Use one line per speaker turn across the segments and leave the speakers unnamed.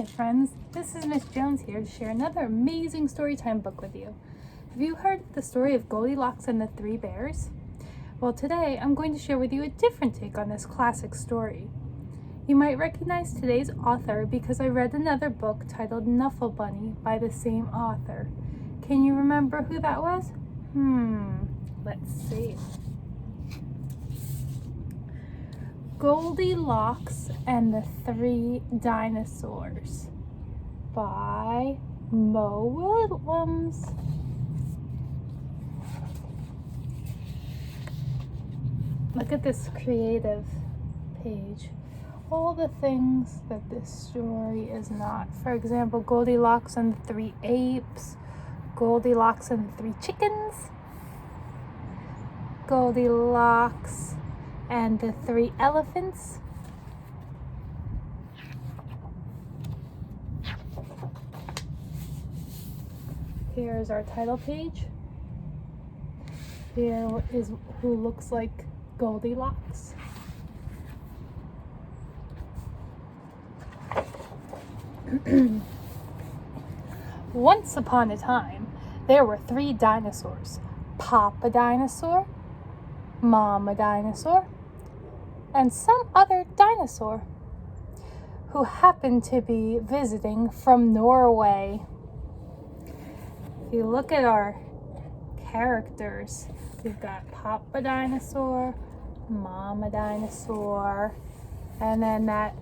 Hiya friends, this is Miss Jones here to share another amazing storytime book with you. Have you heard the story of Goldilocks and the Three Bears? Well, today I'm going to share with you a different take on this classic story. You might recognize today's author because I read another book titled Knuffle Bunny by the same author. Can you remember who that was? Let's see. Goldilocks and the Three Dinosaurs by Mo Willems. Look at this creative page. All the things that this story is not. For example, Goldilocks and the Three Apes, Goldilocks and the Three Chickens, Goldilocks and the Three Elephants, here's our title page. Here is who looks like Goldilocks. Once upon a time, there were three dinosaurs: Papa Dinosaur, Mama Dinosaur, and some other dinosaur who happened to be visiting from Norway. If you look at our characters, we've got Papa Dinosaur, Mama Dinosaur, and then that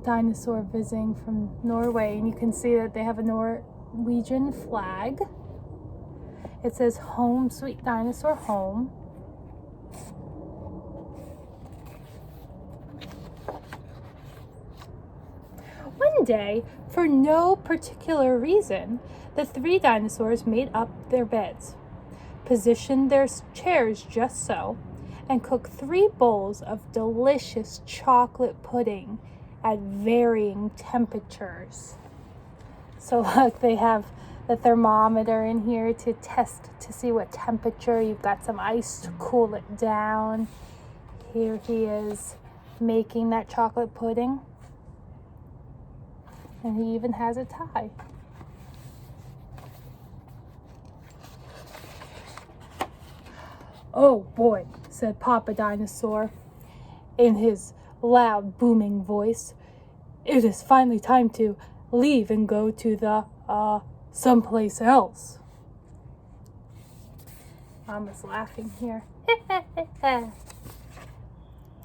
dinosaur visiting from Norway, and you can see that they have a Norwegian flag. It says "Home Sweet Dinosaur Home." One day, for no particular reason, the three dinosaurs made up their beds, positioned their chairs just so, and cooked 3 bowls of delicious chocolate pudding at varying temperatures. So look, they have the thermometer in here to test to see what temperature. You've got some ice to cool it down. Here he is making that chocolate pudding. And he even has a tie. "Oh boy," said Papa Dinosaur in his loud, booming voice. "It is finally time to leave and go to the, someplace else." Mama's laughing here.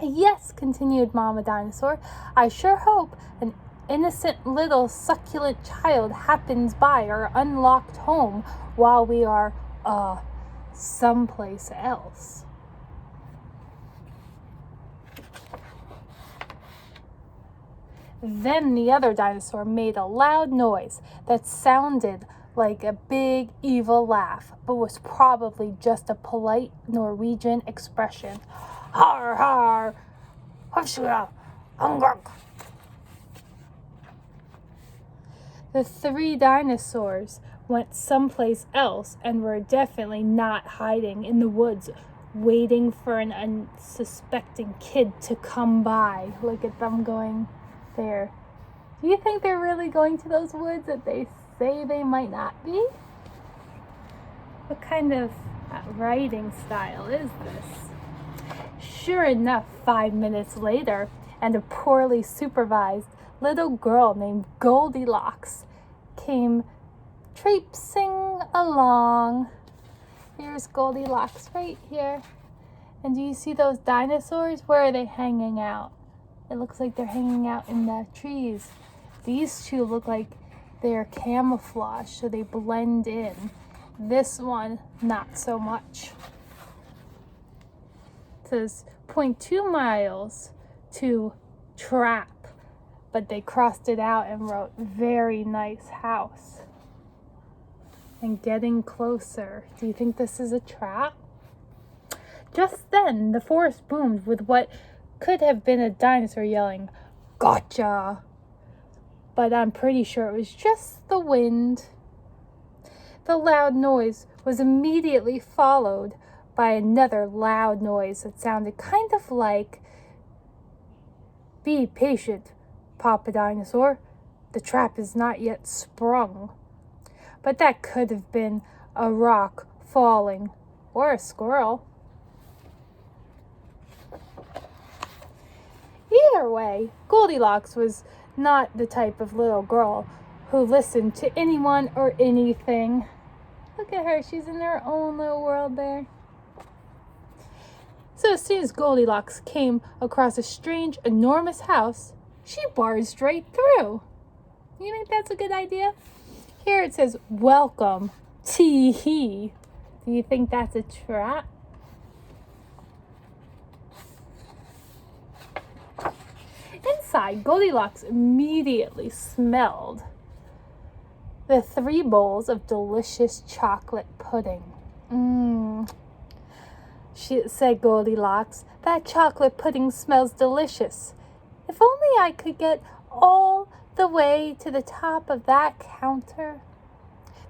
"Yes," continued Mama Dinosaur, "I sure hope an innocent little succulent child happens by our unlocked home while we are, someplace else." Then the other dinosaur made a loud noise that sounded like a big evil laugh, but was probably just a polite Norwegian expression. "Har har, hufshua, hungruk." The three dinosaurs went someplace else and were definitely not hiding in the woods, waiting for an unsuspecting kid to come by. Look at them going there. Do you think they're really going to those woods that they say they might not be? What kind of writing style is this? Sure enough, 5 minutes later, and a poorly supervised little girl named Goldilocks came traipsing along. Here's Goldilocks right here. And do you see those dinosaurs? Where are they hanging out? It looks like they're hanging out in the trees. These two look like they're camouflaged, so they blend in. This one, not so much. It says 0.2 miles to trap, but they crossed it out and wrote "very nice house." And getting closer. Do you think this is a trap? Just then, the forest boomed with what could have been a dinosaur yelling, "Gotcha!" But I'm pretty sure it was just the wind. The loud noise was immediately followed by another loud noise that sounded kind of like, "Be patient, Papa Dinosaur. The trap is not yet sprung. But that could have been a rock falling or a squirrel. Either way, Goldilocks was not the type of little girl who listened to anyone or anything. Look at her, she's in her own little world there. So as soon as Goldilocks came across a strange, enormous house, she barged right through. You think that's a good idea? Here it says, welcome, tee-hee. Do you think that's a trap? Inside, Goldilocks immediately smelled the 3 bowls of delicious chocolate pudding. She said Goldilocks, that chocolate pudding smells delicious. If only I could get all the way to the top of that counter.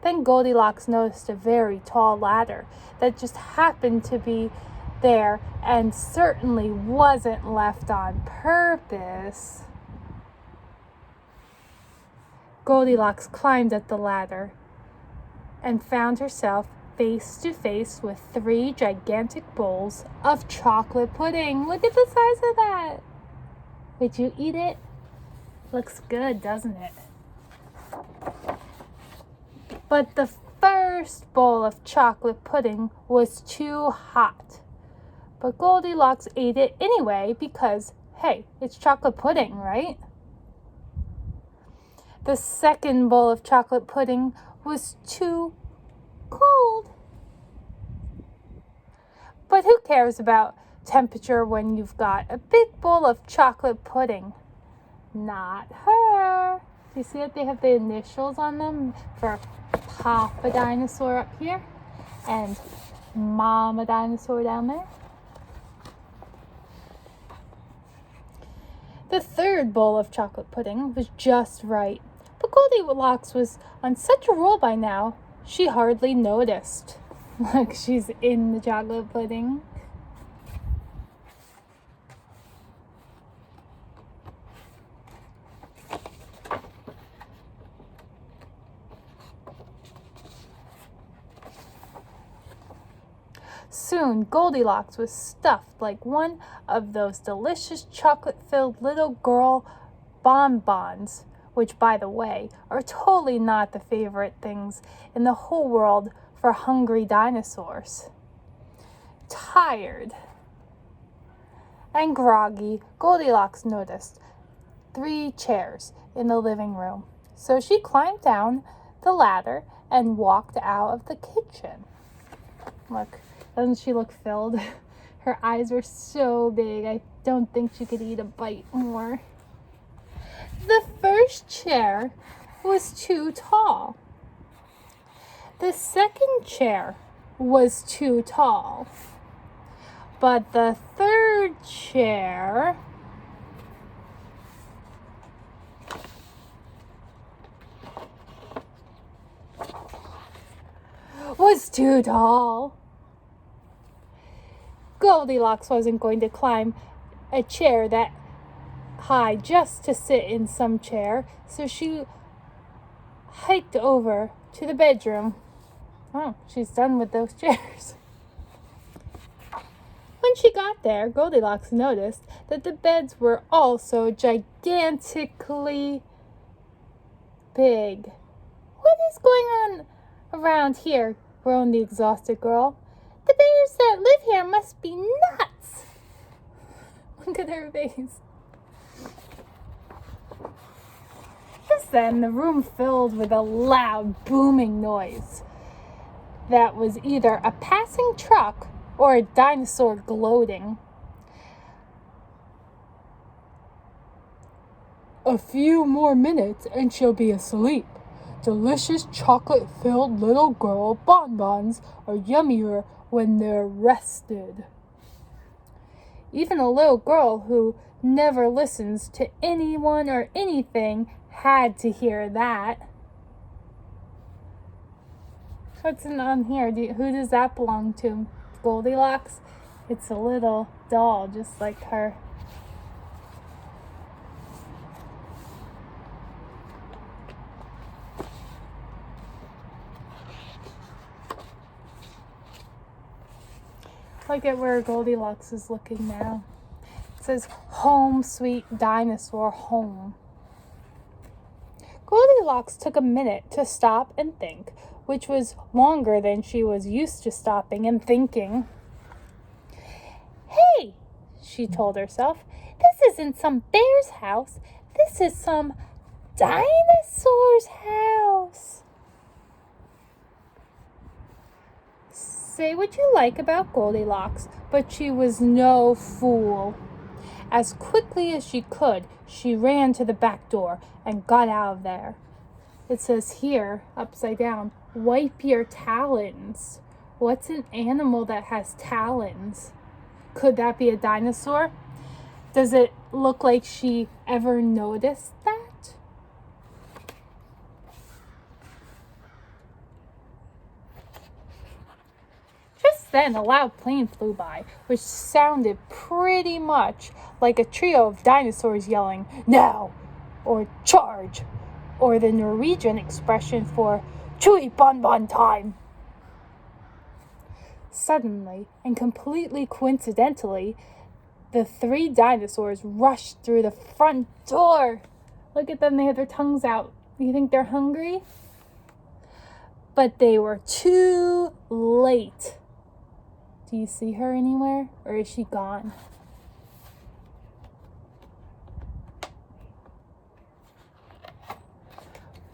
Then Goldilocks noticed a very tall ladder that just happened to be there and certainly wasn't left on purpose. Goldilocks climbed up the ladder and found herself face to face with 3 gigantic bowls of chocolate pudding. Look at the size of that. Would you eat it? Looks good, doesn't it? But the first bowl of chocolate pudding was too hot. But Goldilocks ate it anyway because, hey, it's chocolate pudding, right? The second bowl of chocolate pudding was too cold. But who cares about temperature when you've got a big bowl of chocolate pudding? Not her. Do you see that they have the initials on them for Papa Dinosaur up here and Mama Dinosaur down there? The third bowl of chocolate pudding was just right, but Goldilocks was on such a roll by now, she hardly noticed. Look, she's in the chocolate pudding. Soon, Goldilocks was stuffed like one of those delicious chocolate-filled little girl bonbons, which, by the way, are totally not the favorite things in the whole world for hungry dinosaurs. Tired and groggy, Goldilocks noticed 3 chairs in the living room. So she climbed down the ladder and walked out of the kitchen. Look. Doesn't she look filled? Her eyes were so big, I don't think she could eat a bite more. The first chair was too tall. The second chair was too tall. But the third chair was too tall. Goldilocks wasn't going to climb a chair that high just to sit in some chair, so she hiked over to the bedroom. Oh, she's done with those chairs. When she got there, Goldilocks noticed that the beds were also gigantically big. What is going on around here? Groaned the exhausted girl. The bears that live here must be nuts. Look at her face. Just then, the room filled with a loud, booming noise that was either a passing truck or a dinosaur gloating. A few more minutes and she'll be asleep. Delicious chocolate-filled little girl bonbons are yummier when they're rested. Even a little girl who never listens to anyone or anything had to hear that. What's on here? Who does that belong to? Goldilocks? It's a little doll, just like her. Look at where Goldilocks is looking now. It says, "Home, sweet dinosaur, home." Goldilocks took a minute to stop and think, which was longer than she was used to stopping and thinking. "Hey," she told herself, "this isn't some bear's house. This is some dinosaur's house." Say what you like about Goldilocks, but she was no fool. As quickly as she could, she ran to the back door and got out of there. It says here, upside down, "Wipe your talons." What's an animal that has talons? Could that be a dinosaur? Does it look like she ever noticed that? Just then, a loud plane flew by, which sounded pretty much like a trio of dinosaurs yelling, "Now!" or "Charge!" or the Norwegian expression for "Chewy bon bon time." Suddenly, and completely coincidentally, the 3 dinosaurs rushed through the front door. Look at them, they have their tongues out. You think they're hungry? But they were too late. Do you see her anywhere, or is she gone?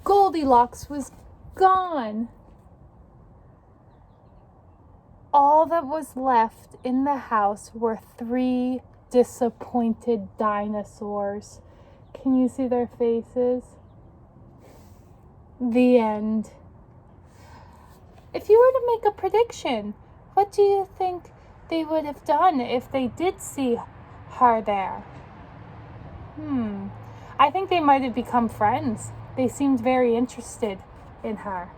Goldilocks was gone. All that was left in the house were 3 disappointed dinosaurs. Can you see their faces? The end. If you were to make a prediction, what do you think they would have done if they did see her there? I think they might have become friends. They seemed very interested in her.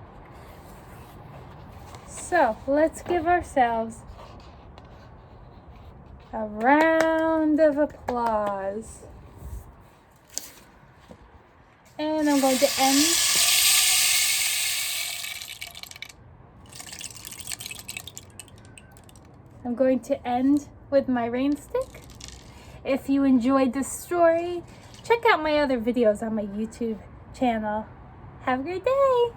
So, let's give ourselves a round of applause. And I'm going to end with my rain stick. If you enjoyed this story, check out my other videos on my YouTube channel. Have a great day!